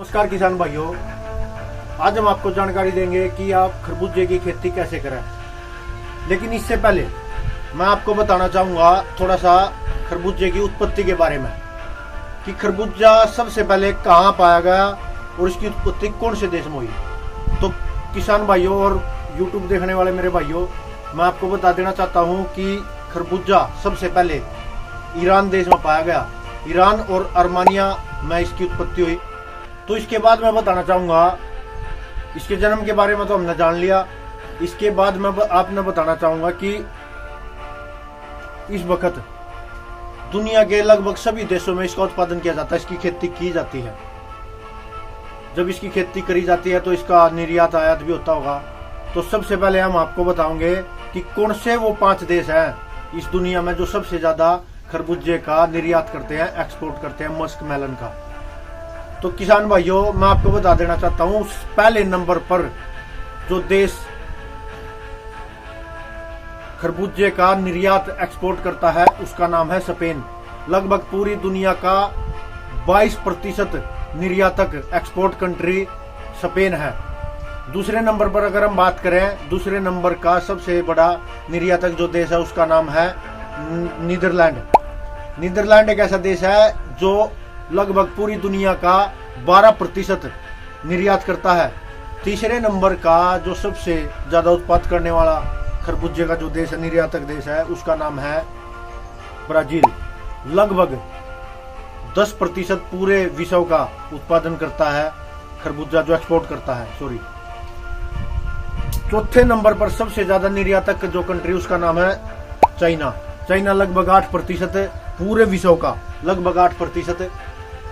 नमस्कार किसान भाइयों, आज हम आपको जानकारी देंगे कि आप खरबूजे की खेती कैसे करें। लेकिन इससे पहले मैं आपको बताना चाहूंगा थोड़ा सा खरबूजे की उत्पत्ति के बारे में कि खरबूजा सबसे पहले कहाँ पाया गया और इसकी उत्पत्ति कौन से देश में हुई। तो किसान भाइयों और यूट्यूब देखने वाले मेरे भाइयों, मैं आपको बता देना चाहता हूँ कि खरबूजा सबसे पहले ईरान देश में पाया गया। ईरान और अर्मानिया में इसकी उत्पत्ति हुई। तो इसके बाद मैं बताना चाहूंगा, इसके जन्म के बारे में तो हमने जान लिया। इसके बाद मैं आपने बताना चाहूंगा कि इस वक्त दुनिया के लगभग सभी देशों में इसका उत्पादन किया जाता है, इसकी खेती की जाती है। जब इसकी खेती करी जाती है तो इसका निर्यात आयात भी होता होगा। तो सबसे पहले हम आपको बताएंगे कि कौन से वो 5 देश हैं इस दुनिया में जो सबसे ज्यादा खरबूजे का निर्यात करते हैं, एक्सपोर्ट करते हैं, मस्क मेलन का। तो किसान भाइयों, मैं आपको बता देना चाहता हूं, पहले नंबर पर जो देश खरबूजे का निर्यात एक्सपोर्ट करता है उसका नाम है स्पेन। लगभग पूरी दुनिया का 22% निर्यातक एक्सपोर्ट कंट्री स्पेन है। दूसरे नंबर पर अगर हम बात करें, दूसरे नंबर का सबसे बड़ा निर्यातक जो देश है उसका नाम है नीदरलैंड। नीदरलैंड एक ऐसा देश है जो लगभग पूरी दुनिया का 12% निर्यात करता है। तीसरे नंबर का जो सबसे ज्यादा उत्पादन करने वाला खरबूजे का जो देश है, निर्यातक देश है, उसका नाम है ब्राजील। लगभग 10% पूरे विश्व का उत्पादन करता है खरबूजा, जो एक्सपोर्ट करता है। चौथे नंबर पर सबसे ज्यादा निर्यातक जो कंट्री उसका नाम है चाइना। चाइना लगभग 8% पूरे विश्व का लगभग 8%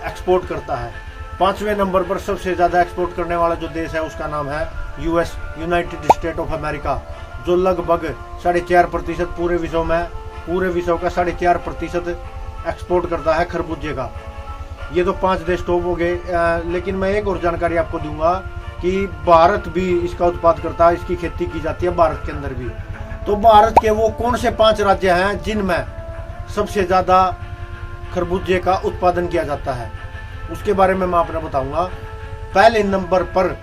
एक्सपोर्ट करता है। 5वें नंबर पर सबसे ज्यादा एक्सपोर्ट करने वाला जो देश है उसका नाम है US, United state of America, जो लगभग 4.5% पूरे विश्व का 4.5% एक्सपोर्ट करता है खरबूजे का। ये तो 5 देश टॉप हो गए। लेकिन मैं एक और जानकारी आपको दूंगा कि भारत भी इसका उत्पादन करता है, इसकी खेती की जाती है भारत के अंदर भी। तो भारत के वो कौन से 5 राज्य हैं जिनमें सबसे ज्यादा खरबूजे का उत्पादन किया जाता है, उसके बारे में मैं आपको बताऊंगा। पहले नंबर पर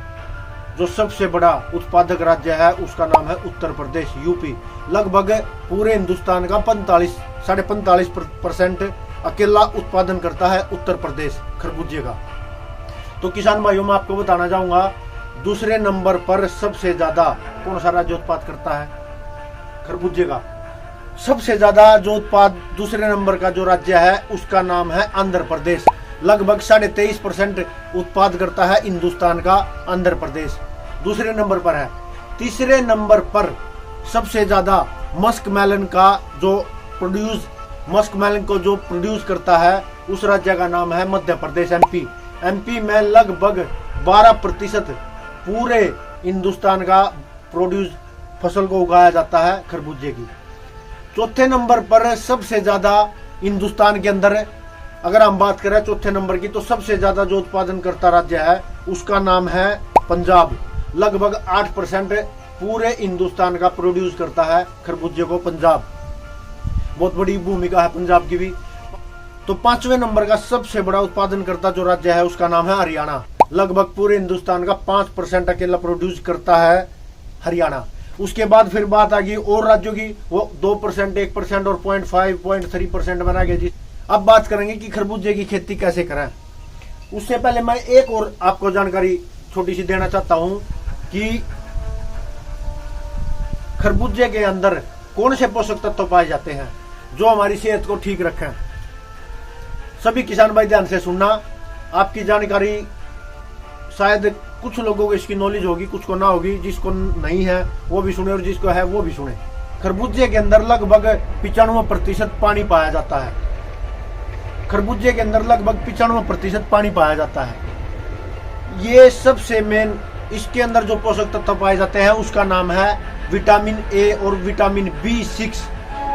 जो सबसे बड़ा उत्पादक राज्य है उसका नाम है उत्तर प्रदेश, यूपी। लगभग पूरे हिंदुस्तान का 45% अकेला उत्पादन करता है उत्तर प्रदेश खरबूजे का। तो किसान भाइयों, मैं आपको बताना चाहूंगा दूसरे नंबर पर सबसे ज्यादा कौन सा राज्य उत्पादन करता है खरबूजे का। सबसे ज्यादा जो उत्पाद दूसरे नंबर का जो राज्य है उसका नाम है आंध्र प्रदेश। लगभग 23.5% उत्पादन करता है हिंदुस्तान का आंध्र प्रदेश, दूसरे नंबर पर है। तीसरे नंबर पर सबसे ज्यादा मस्क मेलन को जो प्रोड्यूस करता है उस राज्य का नाम है मध्य प्रदेश, एमपी। एमपी में लगभग 12% पूरे हिंदुस्तान का प्रोड्यूस फसल को उगाया जाता है खरबूजे की। चौथे नंबर पर सबसे ज्यादा हिंदुस्तान के अंदर अगर हम बात करें चौथे नंबर की, तो सबसे ज्यादा जो उत्पादन करता राज्य है उसका नाम है पंजाब। लगभग 8% पूरे हिंदुस्तान का प्रोड्यूस करता है खरबूजे को पंजाब। बहुत बड़ी भूमिका है पंजाब की भी। तो 5वें नंबर का सबसे बड़ा उत्पादन करता जो राज्य है उसका नाम है हरियाणा। लगभग पूरे हिंदुस्तान का 5% अकेला प्रोड्यूस करता है हरियाणा। उसके बाद फिर बात आ गई और राज्यों की, वो 2%, 1% और 0.5, 0.3% बना गया जी। अब बात करेंगे कि खरबूजे की खेती कैसे करें। उससे पहले मैं एक और आपको जानकारी छोटी सी देना चाहता हूं कि खरबूजे के अंदर कौन से पोषक तत्व पाए जाते हैं जो हमारी सेहत को ठीक रखें। सभी किसान भाई ध्यान से सुनना, आपकी जानकारी शायद कुछ लोगों को इसकी नॉलेज होगी, कुछ को ना होगी। जिसको नहीं है वो भी सुने और जिसको है वो भी सुने। खरबूजे के अंदर लगभग 95% पानी पाया जाता है। खरबूजे के अंदर लगभग 95% पानी पाया जाता है। ये सबसे मेन इसके अंदर जो पोषक तत्व पाए जाते हैं उसका नाम है विटामिन ए और विटामिन B6।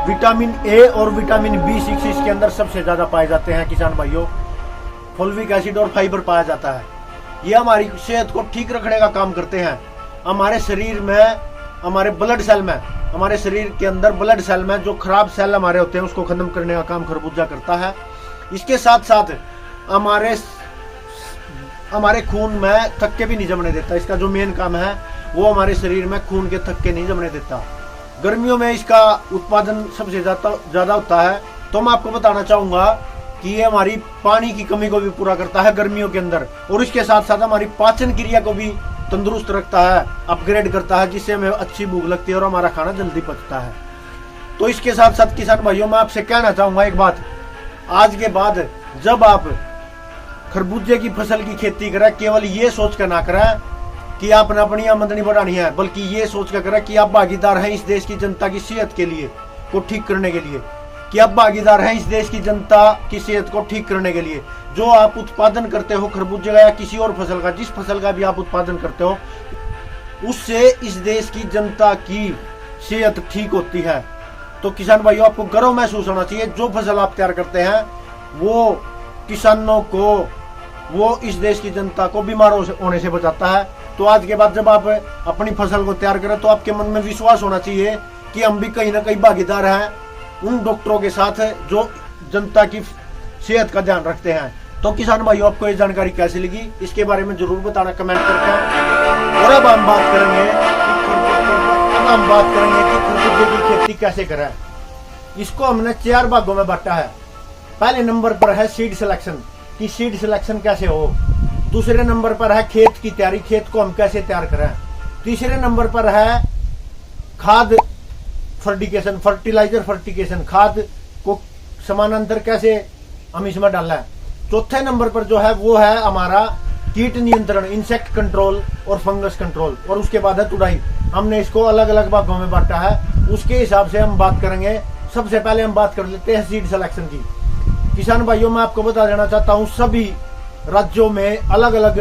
विटामिन ए और विटामिन B6 इसके अंदर सबसे ज्यादा पाए जाते हैं किसान भाइयों। फोलिक एसिड और फाइबर पाया जाता है। ये हमारी सेहत को ठीक रखने का काम करते हैं। हमारे शरीर में, हमारे ब्लड सेल में, हमारे शरीर के अंदर ब्लड सेल में जो खराब सेल हमारे होते हैं उसको खत्म करने का काम खरबूजा करता है। इसके साथ साथ हमारे खून में थक्के भी नहीं जमने देता। इसका जो मेन काम है वो हमारे शरीर में खून के थक्के नहीं जमने देता। गर्मियों में इसका उत्पादन सबसे ज्यादा होता है। तो मैं आपको बताना चाहूंगा कि ये हमारी पानी की कमी को भी पूरा करता है गर्मियों के अंदर, और इसके साथ साथ हमारी पाचन क्रिया को भी तंदुरुस्त रखता है, अपग्रेड करता है, जिससे हमें अच्छी भूख लगती है और हमारा खाना जल्दी पचता है। तो इसके साथ साथ किसान भाइयों मैं आपसे कहना चाहूंगा एक बात, आज के बाद जब आप खरबूजे की फसल की खेती करें, केवल ये सोच कर ना करें कि आपने अपनी आमदनी बढ़ानी है, बल्कि ये सोच कर करें कि आप भागीदार हैं इस देश की जनता की सेहत के लिए को ठीक करने के लिए, कि आप भागीदार हैं इस देश की जनता की सेहत को ठीक करने के लिए। जो आप उत्पादन करते हो खरबूजे का या किसी और फसल का, जिस फसल का भी आप उत्पादन करते हो, उससे इस देश की जनता की सेहत ठीक होती है। तो किसान भाइयों आपको गर्व महसूस होना चाहिए, जो फसल आप तैयार करते हैं वो किसानों को, वो इस देश की जनता को बीमार होने से बचाता है। तो आज के बाद जब आप अपनी फसल को तैयार करें तो आपके मन में विश्वास होना चाहिए कि हम भी कहीं ना कहीं भागीदार हैं उन डॉक्टरों के साथ जो जनता की सेहत का ध्यान रखते हैं। तो किसान भाइयों आपको ये जानकारी कैसी लगी इसके बारे में जरूर बताना कमेंट करके। और अब हम बात करेंगे कि खरबूजे की खेती कैसे करें। इसको हमने 4 भागों में बांटा है। पहले नंबर पर है सीड सिलेक्शन, कि सीड सिलेक्शन कैसे हो। दूसरे नंबर पर है खेत की तैयारी, खेत को हम कैसे तैयार करें। तीसरे नंबर पर है खाद फर्टिगेशन, फर्टिलाइजर, खाद को समानांतर कैसे हम इसमें डालना है। चौथे नंबर पर जो है वो है हमारा कीट नियंत्रण, इंसेक्ट कंट्रोल और फंगस कंट्रोल, और उसके बाद है तुड़ाई। हमने इसको अलग अलग भागों में बांटा है, उसके हिसाब से हम बात करेंगे। सबसे पहले हम बात कर लेते हैं सीड सिलेक्शन की। किसान भाइयों मैं आपको बता देना चाहता हूं, सभी राज्यों में अलग अलग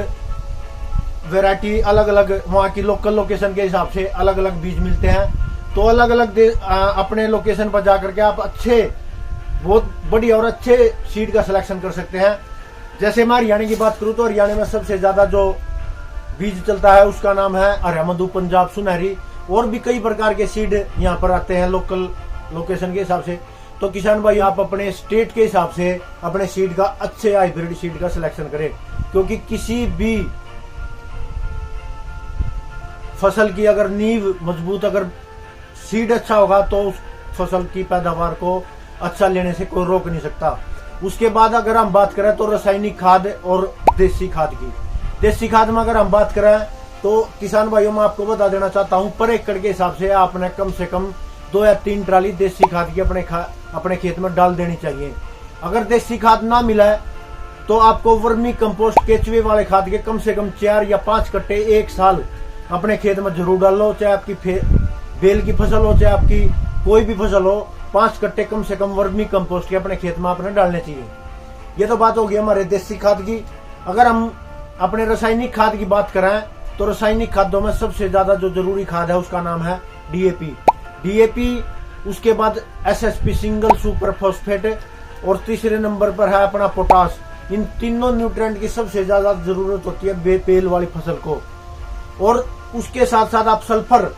वैरायटी, अलग अलग वहां की लोकल लोकेशन के हिसाब से अलग अलग बीज मिलते हैं। तो अलग अलग अपने लोकेशन पर जाकर के आप बहुत बढ़िया और अच्छे सीड का सिलेक्शन कर सकते हैं। जैसे मैं हरियाणा की बात करूं तो हरियाणा में सबसे ज्यादा जो बीज चलता है उसका नाम है हरिया मधु, पंजाब सुनहरी, और भी कई प्रकार के सीड यहाँ पर आते हैं लोकल लोकेशन के हिसाब से। तो किसान भाई आप अपने स्टेट के हिसाब से अपने सीड का, अच्छे हाइब्रिड सीड का सिलेक्शन करें, क्योंकि किसी भी फसल की अगर नींव मजबूत, अगर सीड अच्छा होगा तो उस फसल की पैदावार को अच्छा लेने से कोई रोक नहीं सकता। उसके बाद अगर हम बात करें तो रासायनिक खाद और देसी खाद की। देसी खाद में अगर हम बात करें तो किसान भाइयों मैं आपको बता देना चाहता हूं, पर एकड़ के हिसाब से आपने कम से कम 2 या 3 ट्राली देसी खाद की अपने खेत में डाल देनी चाहिए। अगर देसी खाद ना मिला है तो आपको वर्मी कंपोस्ट, केचुए वाले खाद के कम से कम 4 या 5 कट्टे 1 साल अपने खेत में जरूर डाल लो। चाहे आपकी बेल की फसल हो, चाहे आपकी कोई भी फसल हो, 5 कट्टे कम से कम वर्मी कंपोस्ट के अपने खेत में आपने डालने चाहिए। ये तो बात होगी हमारे देसी खाद की। अगर हम अपने रासायनिक खाद की बात करें तो रासायनिक खादों में सबसे ज्यादा जो जरूरी खाद है उसका नाम है डीएपी, उसके बाद एसएसपी सिंगल सुपर फॉस्फेट, और तीसरे नंबर पर है अपना पोटास। इन तीनों न्यूट्रिएंट की सबसे ज्यादा जरूरत होती है बेल वाली फसल को। और उसके साथ साथ आप सल्फर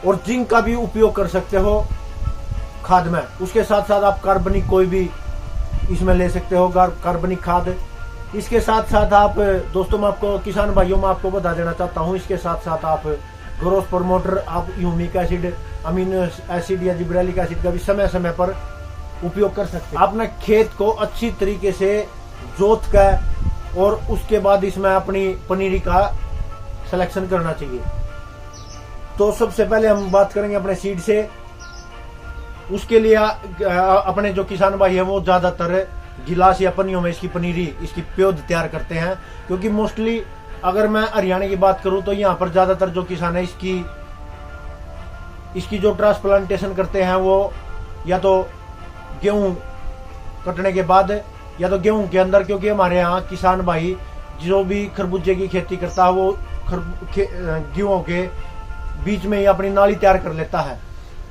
और जिंक का भी उपयोग कर सकते हो खाद में। उसके साथ साथ आप कार्बनिक कोई भी इसमें ले सकते हो, कार्बनिक खाद। इसके साथ साथ आप दोस्तों मैं आपको, किसान भाइयों मैं आपको बता देना चाहता हूं, इसके साथ साथ आप ग्रोथ प्रमोटर, आप ह्यूमिक एसिड, अमीनो एसिड या जिब्रेलिक एसिड का भी समय समय पर उपयोग कर सकते हैं। आपने खेत को अच्छी तरीके से जोत कर और उसके बाद इसमें अपनी पनीरी का सिलेक्शन करना चाहिए। तो सबसे पहले हम बात करेंगे अपने सीड से। उसके लिए अपने जो किसान भाई है वो ज्यादातर गिलास या पनियों में इसकी पनीरी, इसकी प्योद तैयार करते हैं, क्योंकि मोस्टली अगर मैं हरियाणा की बात करूं तो यहाँ पर ज्यादातर जो किसान है इसकी जो ट्रांसप्लांटेशन करते हैं वो या तो गेहूं कटने के बाद या तो गेहूं के अंदर, क्योंकि हमारे यहाँ किसान भाई जो भी खरबूजे की खेती करता है वो गेहूं के बीच में ही अपनी नाली तैयार कर लेता है।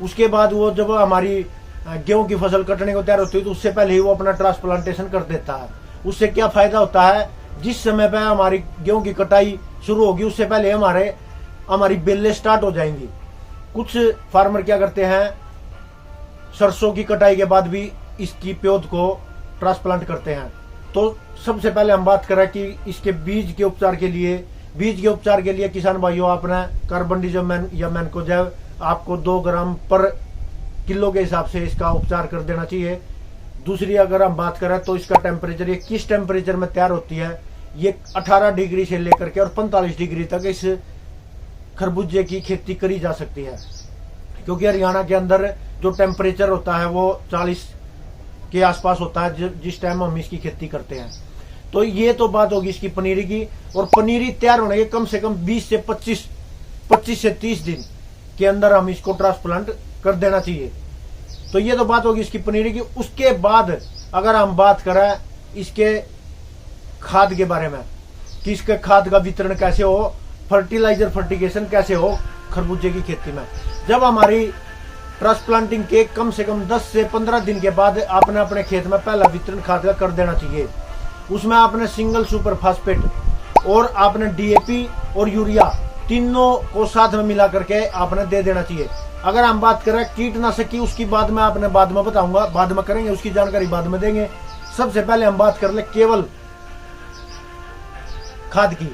उसके बाद वो जब हमारी गेहूं की फसल कटने को तैयार होती है तो उससे पहले ही वो अपना ट्रांसप्लांटेशन कर देता है। उससे क्या फायदा होता है, जिस समय पे हमारी गेहूं की कटाई शुरू होगी उससे पहले हमारी बेलें स्टार्ट हो जाएंगी। कुछ फार्मर क्या करते हैं, सरसों की कटाई के बाद भी इसकी प्योद को ट्रांसप्लांट करते हैं। तो सबसे पहले हम बात करें कि इसके बीज के उपचार के लिए किसान भाइयों आपने कार्बनडिज़म या मैनकोजेब आपको 2 ग्राम पर किलो के हिसाब से इसका उपचार कर देना चाहिए। दूसरी अगर हम बात करें तो इसका टेम्परेचर, ये किस टेम्परेचर में तैयार होती है, ये 18 डिग्री से लेकर के और 45 डिग्री तक इस खरबूजे की खेती करी जा सकती है। क्योंकि हरियाणा के अंदर जो टेम्परेचर होता है वो 40 के आसपास होता है जिस टाइम हम इसकी खेती करते हैं। तो ये तो बात होगी इसकी पनीरी की। और पनीरी तैयार होने के कम से कम 20 से 25 से 30 दिन के अंदर हम इसको ट्रांसप्लांट कर देना चाहिए। तो ये तो बात होगी इसकी पनीरी की। उसके बाद अगर हम बात करें इसके खाद के बारे में कि इसके खाद का वितरण कैसे हो, फर्टिलाइजर फर्टिगेशन कैसे हो खरबूजे की खेती में। जब हमारी ट्रांसप्लांटिंग के कम से कम 10 से 15 दिन के बाद आपने अपने खेत में पहला वितरण खाद का कर देना चाहिए। उसमें आपने सिंगल सुपर फास्फेट और आपने डीएपी और यूरिया तीनों को साथ में मिला करके आपने दे देना चाहिए। अगर हम बात करें कीटनाशक की, उसकी बाद में आपने बाद में बताऊंगा, बाद में करेंगे, उसकी जानकारी बाद में देंगे। सबसे पहले हम बात कर ले केवल खाद की।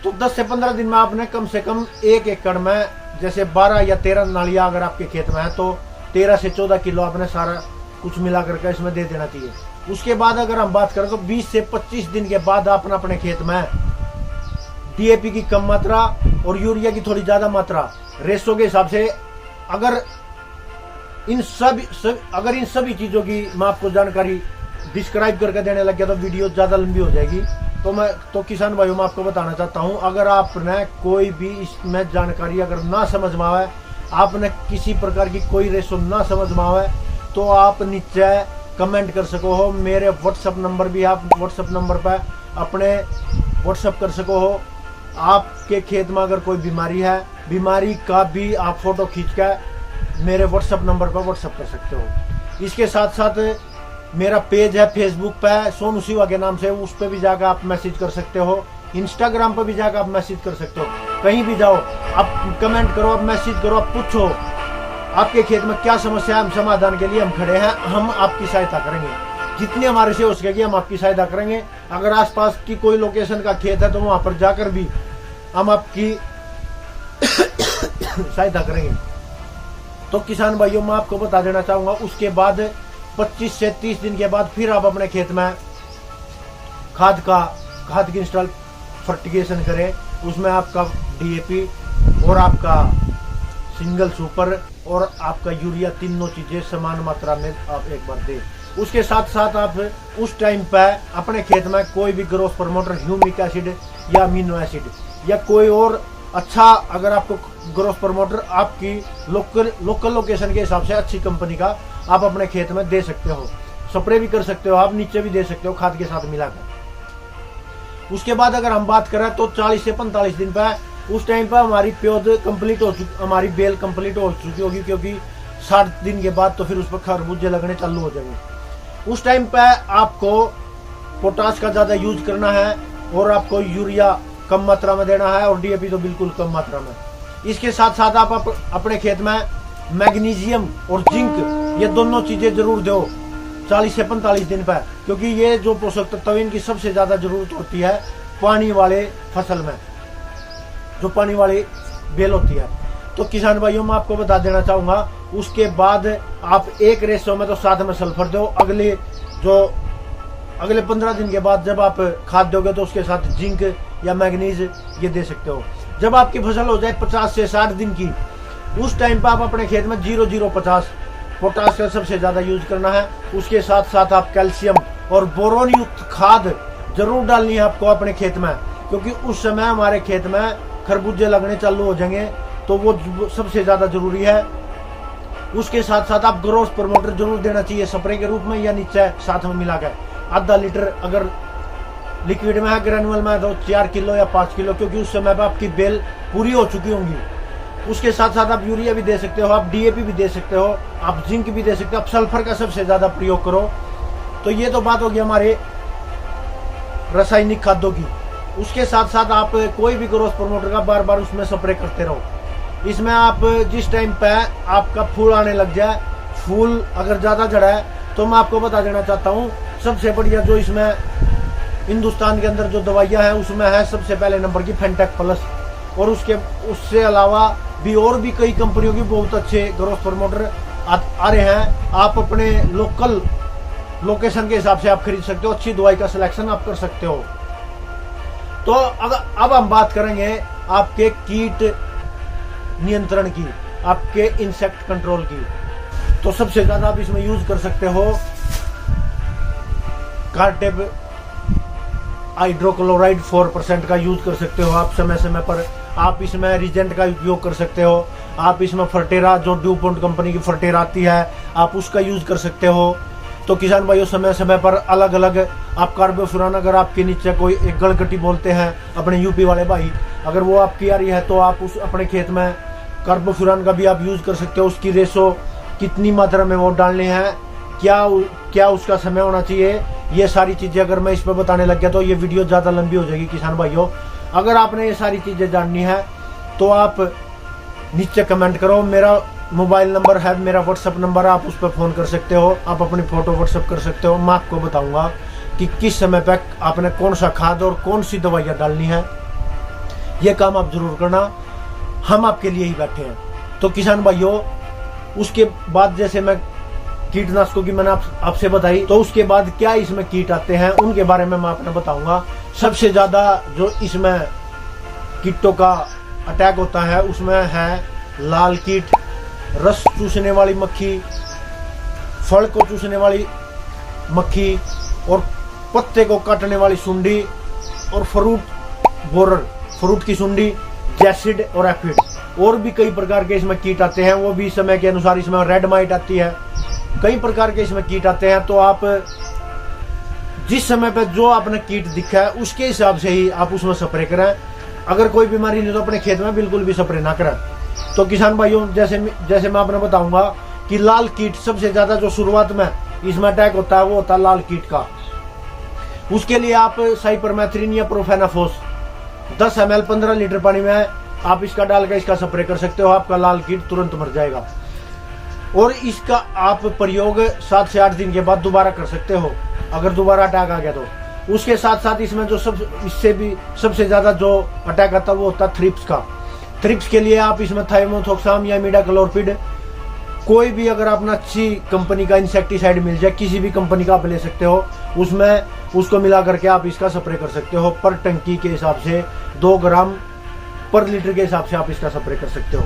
तो 10 से 15 दिन में आपने कम से कम 1 एकड़ में जैसे 12 या 13 नालियां अगर आपके खेत में है तो 13 से 14 किलो आपने सारा कुछ मिला करके इसमें दे देना चाहिए। उसके बाद अगर हम बात करें तो 20 से 25 दिन के बाद आपने अपने खेत में डीएपी की कम मात्रा और यूरिया की थोड़ी ज्यादा मात्रा रेशो के हिसाब से, अगर इन सभी चीजों की मैं आपको जानकारी डिस्क्राइब करके देने लग गया तो वीडियो ज्यादा लंबी हो जाएगी। तो किसान भाइयों मैं आपको बताना चाहता हूं, अगर आपने कोई भी इसमें जानकारी अगर ना समझ में आवे, आपने किसी प्रकार की कोई रेशो ना समझ में आवे, तो आप नीचे कमेंट कर सको हो। मेरे व्हाट्सएप नंबर भी, आप व्हाट्सएप नंबर पर अपने व्हाट्सएप कर सको हो। आपके खेत में अगर कोई बीमारी है, बीमारी का भी आप फोटो खींच कर मेरे व्हाट्सएप नंबर पर व्हाट्सएप कर सकते हो। इसके साथ साथ मेरा पेज है फेसबुक पे सोनू शिवा के नाम से, उस पर भी जाकर आप मैसेज कर सकते हो। इंस्टाग्राम पर भी जाकर आप मैसेज कर सकते हो। कहीं भी जाओ आप कमेंट करो, आप मैसेज करो, आप पूछो आपके खेत में क्या समस्या है, हम समाधान के लिए हम खड़े हैं। हम आपकी सहायता करेंगे, जितनी हमारे से हो सकेगी हम आपकी सहायता करेंगे। अगर आसपास की कोई लोकेशन का खेत है तो वहां पर जाकर भी हम आपकी सहायता करेंगे। तो किसान भाइयों मैं आपको बता देना चाहूंगा, उसके बाद 25 से 30 दिन के बाद फिर आप अपने खेत में खाद की इंस्टॉल फर्टिगेशन करें। उसमें आपका डीएपी और आपका सिंगल सुपर और आपका यूरिया, तीनों चीजें समान मात्रा में आप एक बार दें। उसके साथ साथ आप उस टाइम पर अपने खेत में कोई भी ग्रोथ प्रमोटर, ह्यूमिक एसिड या अमीनो एसिड या कोई और अच्छा, अगर आपको ग्रोथ प्रमोटर आपकी लोकल लोकेशन के हिसाब से अच्छी कंपनी का आप अपने खेत में दे सकते हो। स्प्रे भी कर सकते हो, आप नीचे भी दे सकते हो खाद के साथ मिलाकर। उसके बाद अगर हम बात करें तो 40 से 45 दिन पर, उस टाइम पर हमारी प्योद कंप्लीट हो चुकी, हमारी बेल कंप्लीट हो चुकी होगी, क्योंकि 60 दिन के बाद तो फिर उस पर खरबूजे लगने चालू हो जाएंगे। उस टाइम पर आपको पोटास का ज्यादा यूज करना है और आपको यूरिया कम मात्रा में देना है और डीएपी तो बिल्कुल कम मात्रा में। इसके साथ साथ आप अपने खेत में मैग्नीशियम और जिंक ये दोनों चीजें जरूर दो 40 से 45 दिन पर, क्योंकि ये जो पोषक तत्व इनकी सबसे ज्यादा जरूरत होती है पानी वाले फसल में, जो पानी वाली बेल होती है। तो किसान भाइयों मैं आपको बता देना चाहूंगा, उसके बाद आप एक रेशो में तो साथ में सल्फर दो। अगले 15 दिन के बाद जब आप खाद दोगे तो उसके साथ जिंक या मैग्नीज ये दे सकते हो। जब आपकी फसल हो जाए 50 से 60 दिन की, उस टाइम पर आप अपने खेत में 0050 पोटास का सबसे ज्यादा यूज करना है। उसके साथ साथ आप कैल्शियम और बोरोन युक्त खाद जरूर डालनी है आपको अपने खेत में, क्योंकि उस समय हमारे खेत में खरबूजे लगने चालू हो जाएंगे, तो वो सबसे ज्यादा जरूरी है। उसके साथ साथ आप ग्रोथ प्रमोटर जरूर देना चाहिए स्प्रे के रूप में या नीचे साथ में मिलाकर आधा लीटर, अगर लिक्विड में है, ग्रेनुअल में है तो 4 किलो या 5 किलो, क्योंकि उस समय पर आपकी बेल पूरी हो चुकी होंगी। उसके साथ साथ आप यूरिया भी दे सकते हो, आप डीएपी भी दे सकते हो, आप जिंक भी दे सकते हो, आप सल्फर का सबसे ज्यादा प्रयोग करो। तो ये तो बात होगी हमारे रासायनिक खादों की। उसके साथ साथ आप कोई भी ग्रोथ प्रमोटर का बार बार उसमें स्प्रे करते रहो। इसमें आप जिस टाइम पे आपका फूल आने लग जाए, फूल अगर ज्यादा झड़ा है तो मैं आपको बता देना चाहता हूँ, सबसे बढ़िया जो इसमें हिंदुस्तान के अंदर जो दवाइयाँ हैं उसमें है सबसे पहले नंबर की फेंटेक प्लस, और उससे अलावा भी और भी कई कंपनियों की बहुत अच्छे ग्रोथ प्रमोटर आ रहे हैं। आप अपने लोकल लोकेशन के हिसाब से आप खरीद सकते हो, अच्छी दवाई का सिलेक्शन आप कर सकते हो। तो अब हम बात करेंगे आपके कीट नियंत्रण की, आपके इंसेक्ट कंट्रोल की। तो सबसे ज्यादा आप इसमें यूज कर सकते हो कार्टेब हाइड्रोक्लोराइड 4% का यूज कर सकते हो आप समय समय पर। आप इसमें रिजेंट का उपयोग कर सकते हो। आप इसमें फर्टेरा, जो ड्यूपोंट कंपनी की फर्टेरा आती है, आप उसका यूज कर सकते हो। तो किसान भाइयों समय समय पर अलग अलग आप कार्बोफ्यूरान, अगर आपके नीचे कोई एक गलगटी बोलते हैं अपने यूपी वाले भाई, अगर वो आपकी आ रही है तो आप उस अपने खेत में कार्बोफ्यूरान का भी आप यूज कर सकते हो। उसकी रेशो कितनी मात्रा में वो डालने हैं, क्या उसका समय होना चाहिए, ये सारी चीजें अगर मैं इस पर बताने लग गया तो ये वीडियो ज्यादा लंबी हो जाएगी किसान भाइयों। अगर आपने ये सारी चीजें जाननी है तो आप नीचे कमेंट करो। मेरा मोबाइल नंबर है, मेरा व्हाट्सएप नंबर है, आप उस पर फोन कर सकते हो, आप अपनी फोटो व्हाट्सएप कर सकते हो। मैं आपको बताऊंगा कि किस समय पर आपने कौन सा खाद और कौन सी दवाइयाँ डालनी है। ये काम आप जरूर करना, हम आपके लिए ही बैठे हैं। तो किसान भाइयों, उसके बाद जैसे मैं कीटनाशकों की मैंने आपसे बताई, तो उसके बाद क्या इसमें कीट आते हैं उनके बारे में मैं आपने बताऊंगा। सबसे ज्यादा जो इसमें कीटों का अटैक होता है उसमें है लाल कीट, रस चूसने वाली मक्खी, फल को चूसने वाली मक्खी, और पत्ते को काटने वाली सुंडी, और फ्रूट बोरर, फ्रूट की सुंडी, जैसिड और एफिड। और भी कई प्रकार के इसमें कीट आते हैं, वो भी समय के अनुसार। इसमें रेड माइट आती है, कई प्रकार के इसमें कीट आते हैं। तो आप जिस समय पे जो आपने कीट दिखा है उसके हिसाब से ही आप उसमें स्प्रे करें। अगर कोई बीमारी नहीं तो अपने खेत में बिल्कुल भी स्प्रे ना करें। तो किसान भाइयों, जैसे मैं आपने बताऊंगा कि लाल कीट सबसे ज्यादा जो शुरुआत में इसमें अटैक होता है वो होता है लाल कीट का। उसके लिए आप साइपरमेथ्रिन या प्रोफेनाफोस 10 ml 15 लीटर पानी में आप इसका डाल के इसका स्प्रे कर सकते हो। आपका लाल कीट तुरंत मर जाएगा। और इसका आप प्रयोग 7 से 8 दिन के बाद दोबारा कर सकते हो अगर दोबारा अटैक आ गया तो। उसके साथ साथ इसमें जो इससे भी सबसे ज्यादा जो अटैक आता है वो होता है थ्रिप्स का। थ्रिप्स के लिए आप इसमें थाइमोथोक्साम या इमिडाक्लोपिड, कोई भी अगर आपने अच्छी कंपनी का इंसेक्टिसाइड मिल जाए, किसी भी कंपनी का आप ले सकते हो, उसमें उसको मिला करके आप इसका स्प्रे कर सकते हो। पर टंकी के हिसाब से 2 ग्राम पर लीटर के हिसाब से आप इसका स्प्रे कर सकते हो।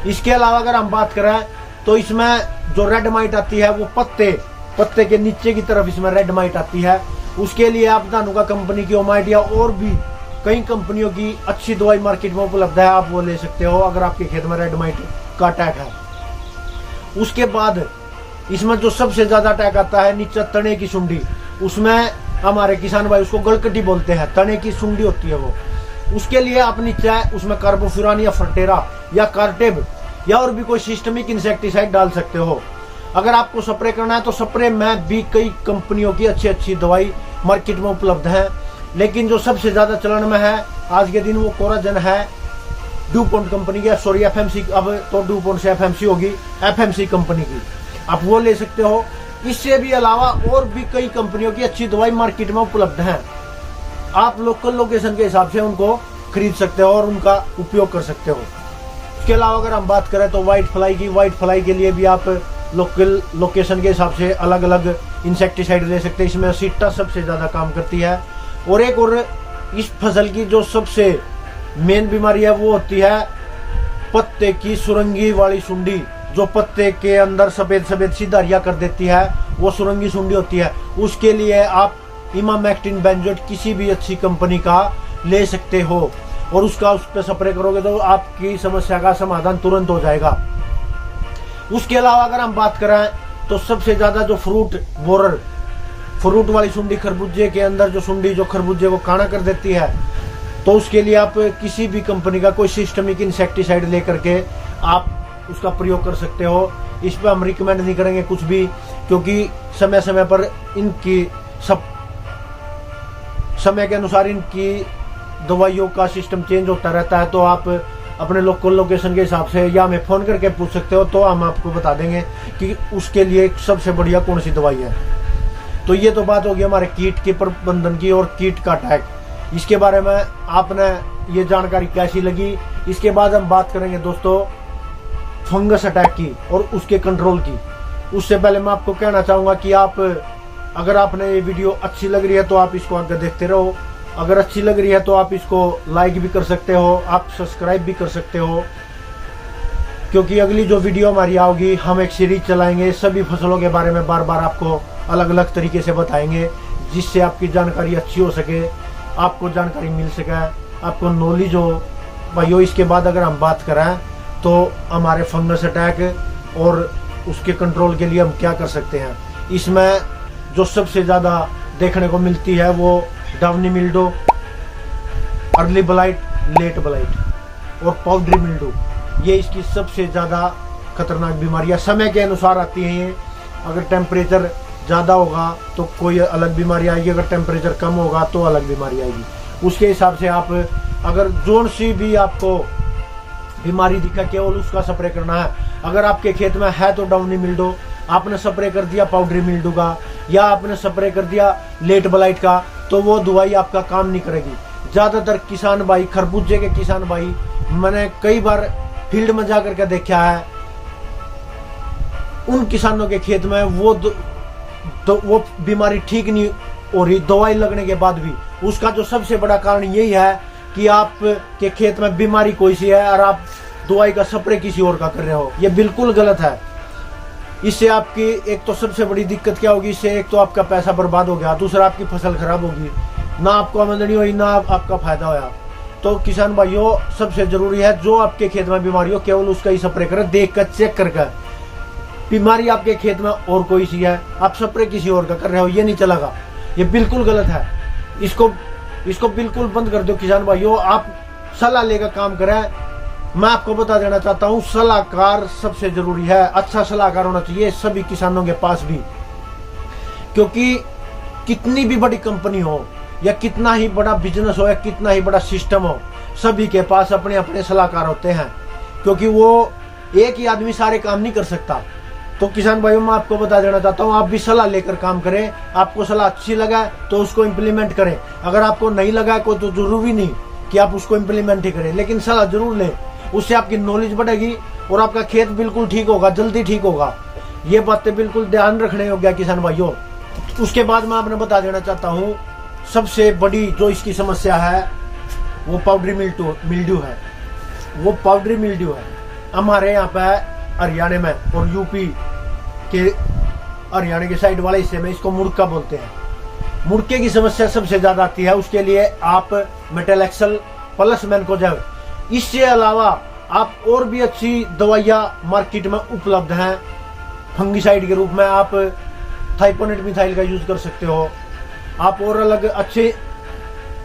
इसके अलावा अगर हम बात करें तो इसमें जो रेड माइट आती है वो पत्ते के नीचे की तरफ इसमें रेड माइट आती है। उसके लिए आप धानुका कंपनी की ओमाइट या और भी कई कंपनियों की अच्छी दवाई मार्केट में उपलब्ध है, आप वो ले सकते हो अगर आपके खेत में रेड माइट का अटैक है। उसके बाद इसमें जो सबसे ज्यादा अटैक आता है नीचे तने की सुंडी, उसमें हमारे किसान भाई उसको गलकटी बोलते हैं, तने की सुंडी होती है वो। उसके लिए आप नीचे उसमें कार्बोफ्यूरान या फर्टेरा या कार्टेब या और भी कोई सिस्टमिक इंसेक्टिसाइड डाल सकते हो। अगर आपको स्प्रे करना है तो स्प्रे में भी कई कंपनियों की अच्छी अच्छी दवाई मार्केट में उपलब्ध है, लेकिन जो सबसे ज्यादा चलन में है आज के दिन वो कोराजन है, ड्यूपोंट कंपनी की, सॉरी एफएमसी, अब तो ड्यूपोंट से एफएमसी होगी, एफएमसी कंपनी की, आप वो ले सकते हो। इससे भी अलावा और भी कई कंपनियों की अच्छी दवाई मार्केट में उपलब्ध है। आप लोकल लोकेशन के हिसाब से उनको खरीद सकते हो और उनका उपयोग कर सकते हो। इसके अलावा अगर हम बात करें तो व्हाइट फ्लाई के लिए भी आप लोकल लोकेशन के हिसाब से अलग अलग इंसेक्टिसाइड ले सकते हैं। इसमें सीटा सबसे ज्यादा काम करती है। और एक और इस फसल की जो सबसे मेन बीमारी है वो होती है पत्ते की सुरंगी वाली सुंडी, जो पत्ते के अंदर सफेद सफेद सी धारियां कर देती है, वो सुरंगी सुंडी होती है। उसके लिए आप इमामेक्टिन बेंजोएट किसी भी अच्छी कंपनी का ले सकते हो और उस पर स्प्रे करोगे तो आपकी समस्या का समाधान तुरंत हो जाएगा। उसके अलावा अगर हम बात करें तो सबसे ज्यादा जो फ्रूट बोरर, फ्रूट वाली सुंडी, खरबूजे के अंदर जो सुंडी जो खरबूजे को काना कर देती है, तो उसके लिए आप किसी भी कंपनी का कोई सिस्टमिक इंसेक्टिसाइड लेकर के आप उसका प्रयोग कर सकते हो। इस पर हम रिकमेंड नहीं करेंगे कुछ भी, क्योंकि समय समय पर इनकी सब समय के अनुसार इनकी दवाइयों का सिस्टम चेंज होता रहता है। तो आप अपने लोकल लोकेशन के हिसाब से या हमें फोन करके पूछ सकते हो, तो हम आपको बता देंगे कि उसके लिए सबसे बढ़िया कौन सी दवाई है। तो ये तो बात होगी हमारे कीट के प्रबंधन की और कीट का अटैक। इसके बारे में आपने ये जानकारी कैसी लगी, इसके बाद हम बात करेंगे दोस्तों फंगस अटैक की और उसके कंट्रोल की। उससे पहले मैं आपको कहना चाहूँगा कि आप अगर आपने ये वीडियो अच्छी लग रही है तो आप इसको आगे देखते रहो। अगर अच्छी लग रही है तो आप इसको लाइक भी कर सकते हो, आप सब्सक्राइब भी कर सकते हो, क्योंकि अगली जो वीडियो हमारी आओगी हम एक सीरीज चलाएंगे सभी फसलों के बारे में, बार बार आपको अलग अलग तरीके से बताएंगे, जिससे आपकी जानकारी अच्छी हो सके, आपको जानकारी मिल सके, आपको नॉलेज हो भाइयों। इसके बाद अगर हम बात करें तो हमारे फंगस अटैक और उसके कंट्रोल के लिए हम क्या कर सकते हैं। इसमें जो सबसे ज़्यादा देखने को मिलती है वो downy mildew, early blight, late blight और पाउडरी मिल्डू। ये इसकी सबसे ज़्यादा खतरनाक बीमारियां समय के अनुसार आती हैं। ये अगर टेम्परेचर ज़्यादा होगा तो कोई अलग बीमारी आएगी, अगर टेम्परेचर कम होगा तो अलग बीमारी आएगी। उसके हिसाब से आप अगर जोन सी भी आपको बीमारी दिखा केवल उसका स्प्रे करना है। अगर आपके खेत में है तो डाउनी मिल्डो, आपने स्प्रे कर दिया पाउडरी मिल्डू का या आपने स्प्रे कर दिया लेट ब्लाइट का, तो वो दवाई आपका काम नहीं करेगी। ज़्यादातर किसान भाई, खरबूजे के किसान भाई, मैंने कई बार फील्ड में जाकर के देखा है, उन किसानों के खेत में वो बीमारी ठीक नहीं हो रही दवाई लगने के बाद भी। उसका जो सबसे बड़ा कारण यही है कि आपके खेत में बीमारी कोई सी है और आप दवाई का स्प्रे किसी और का कर रहे हो। ये बिल्कुल गलत है। इससे आपकी एक तो सबसे बड़ी दिक्कत क्या होगी, इससे एक तो आपका पैसा बर्बाद हो गया, दूसरा आपकी फसल खराब होगी, ना आपको आमदनी हुई ना आपका फायदा होया। तो किसान भाइयों सबसे जरूरी है जो आपके खेत में बीमारी हो केवल उसका ही स्प्रे करें, देख कर चेक करके। बीमारी आपके खेत में और कोई सी है, आप स्प्रे किसी और का कर रहे हो, ये नहीं चलेगा, ये बिल्कुल गलत है। इसको बिल्कुल बंद कर दो किसान भाइयों। आप सलाह लेकर काम करें। मैं आपको बता देना चाहता हूँ सलाहकार सबसे जरूरी है, अच्छा सलाहकार होना चाहिए सभी किसानों के पास भी, क्योंकि कितनी भी बड़ी कंपनी हो या कितना ही बड़ा बिजनेस हो या कितना ही बड़ा सिस्टम हो, सभी के पास अपने अपने सलाहकार होते हैं, क्योंकि वो एक ही आदमी सारे काम नहीं कर सकता। तो किसान भाइयों मैं आपको बता देना चाहता हूँ आप भी सलाह लेकर काम करें। आपको सलाह अच्छी लगा तो उसको इम्प्लीमेंट करें, अगर आपको नहीं लगा कोई तो जरूरी नहीं कि आप उसको इम्प्लीमेंट ही करें, लेकिन सलाह जरूर लें, उससे आपकी नॉलेज बढ़ेगी और आपका खेत बिल्कुल ठीक होगा, जल्दी ठीक होगा। ये बातें बिल्कुल ध्यान रखने योग्य किसान भाइयों। उसके बाद मैं आपने बता देना चाहता हूँ सबसे बड़ी जो इसकी समस्या है वो पाउडरी मिल्ड्यू है। वो पाउडरी मिल्ड्यू है हमारे यहाँ पे हरियाणा में और यूपी के हरियाणा के साइड वाले हिस्से में इसको मुड़का बोलते हैं। मुड़के की समस्या सबसे ज्यादा आती है, उसके लिए आप मेटालेक्सल प्लस मैनकोजेब, इससे अलावा आप और भी अच्छी दवाइयाँ मार्केट में उपलब्ध हैं फंगिसाइड के रूप में। आप थाइपोनेट मिथाइल का यूज कर सकते हो, आप और अलग अच्छे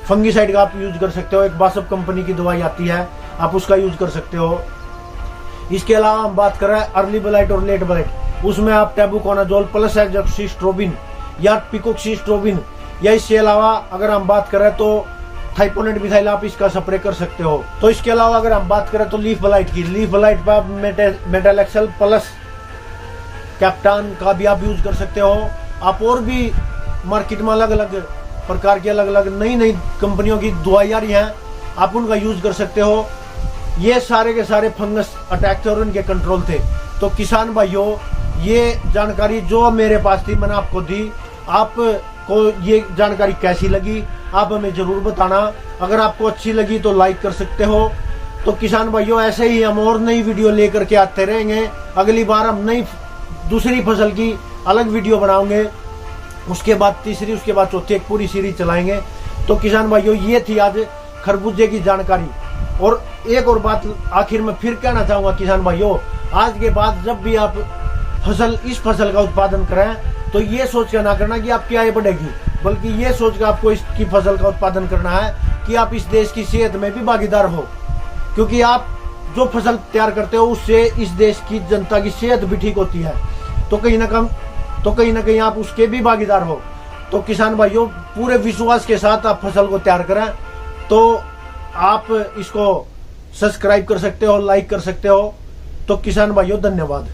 फंगिसाइड का आप यूज कर सकते हो। एक बासप कंपनी की दवाई आती है, आप उसका यूज कर सकते हो। इसके अलावा हम बात कर रहे हैं अर्ली ब्लाइट और लेट ब्लाइट, उसमें आप टेबुकोनाजोल प्लस एजोक्सिस्ट्रोबिन या पिकोक्सिस्ट्रोबिन, या इसके अलावा अगर हम बात करें तो थाइपोनेट मिथाइल आप इसका स्प्रे कर सकते हो। तो इसके अलावा अगर हम बात करें तो लीफ ब्लाइट की, लीफ ब्लाइट पर आप मेटालेक्सल प्लस कैप्टान का भी आप यूज कर सकते हो। आप और भी मार्केट में अलग अलग प्रकार की अलग अलग नई नई कंपनियों की दवाइयाँ रही हैं, आप उनका यूज कर सकते हो। ये सारे के सारे फंगस अटैक थे और उनके कंट्रोल थे। तो किसान भाइयों ये जानकारी जो मेरे पास थी मैंने आपको दी। आपको ये जानकारी कैसी लगी आप हमें जरूर बताना। अगर आपको अच्छी लगी तो लाइक कर सकते हो। तो किसान भाइयों ऐसे ही हम और नई वीडियो लेकर के आते रहेंगे। अगली बार हम नई दूसरी फसल की अलग वीडियो बनाएंगे, उसके बाद तीसरी, उसके बाद चौथी, एक पूरी सीरीज चलाएंगे। तो किसान भाइयों ये थी आज खरबूजे की जानकारी। और एक और बात आखिर में फिर कहना चाहूंगा किसान भाइयों, आज के बाद जब भी आप इस फसल का उत्पादन करें तो ये सोच कर ना करना कि आपकी आय बढ़ेगी, बल्कि ये सोच कर आपको इसकी फसल का उत्पादन करना है कि आप इस देश की सेहत में भी भागीदार हो, क्योंकि आप जो फसल तैयार करते हो उससे इस देश की जनता की सेहत भी ठीक होती है। तो कहीं ना कहीं आप उसके भी भागीदार हो। तो किसान भाइयों पूरे विश्वास के साथ आप फसल को तैयार करें। तो आप इसको सब्सक्राइब कर सकते हो, लाइक कर सकते हो। तो किसान भाइयों धन्यवाद।